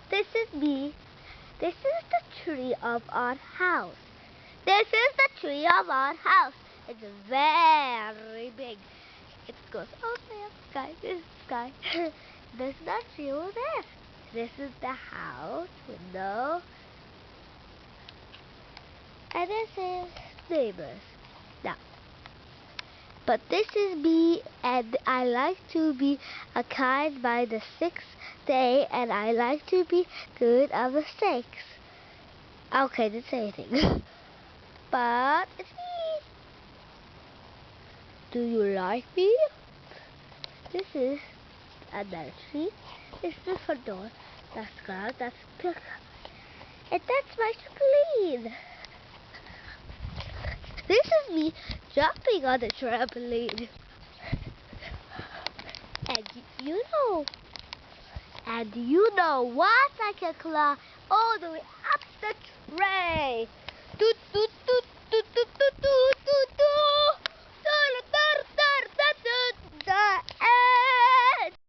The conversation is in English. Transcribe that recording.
This is me. This is the tree of our house. This is the tree of our house. It's very big. It goes all the way up the sky. This is the sky. This is the tree over there. This is the house window. And this is neighbors. Now, but this is me, and I like to be a kind by the 6th day, and I like to be good on the 6th. Okay, didn't say anything. But it's me. Do you like me? This is another tree. This is the front door. That's glass. That's pink. And that's my trampoline. This is me jumping on the trampoline. And you know what? I can climb all the way up the tray. Doot, doot, doot.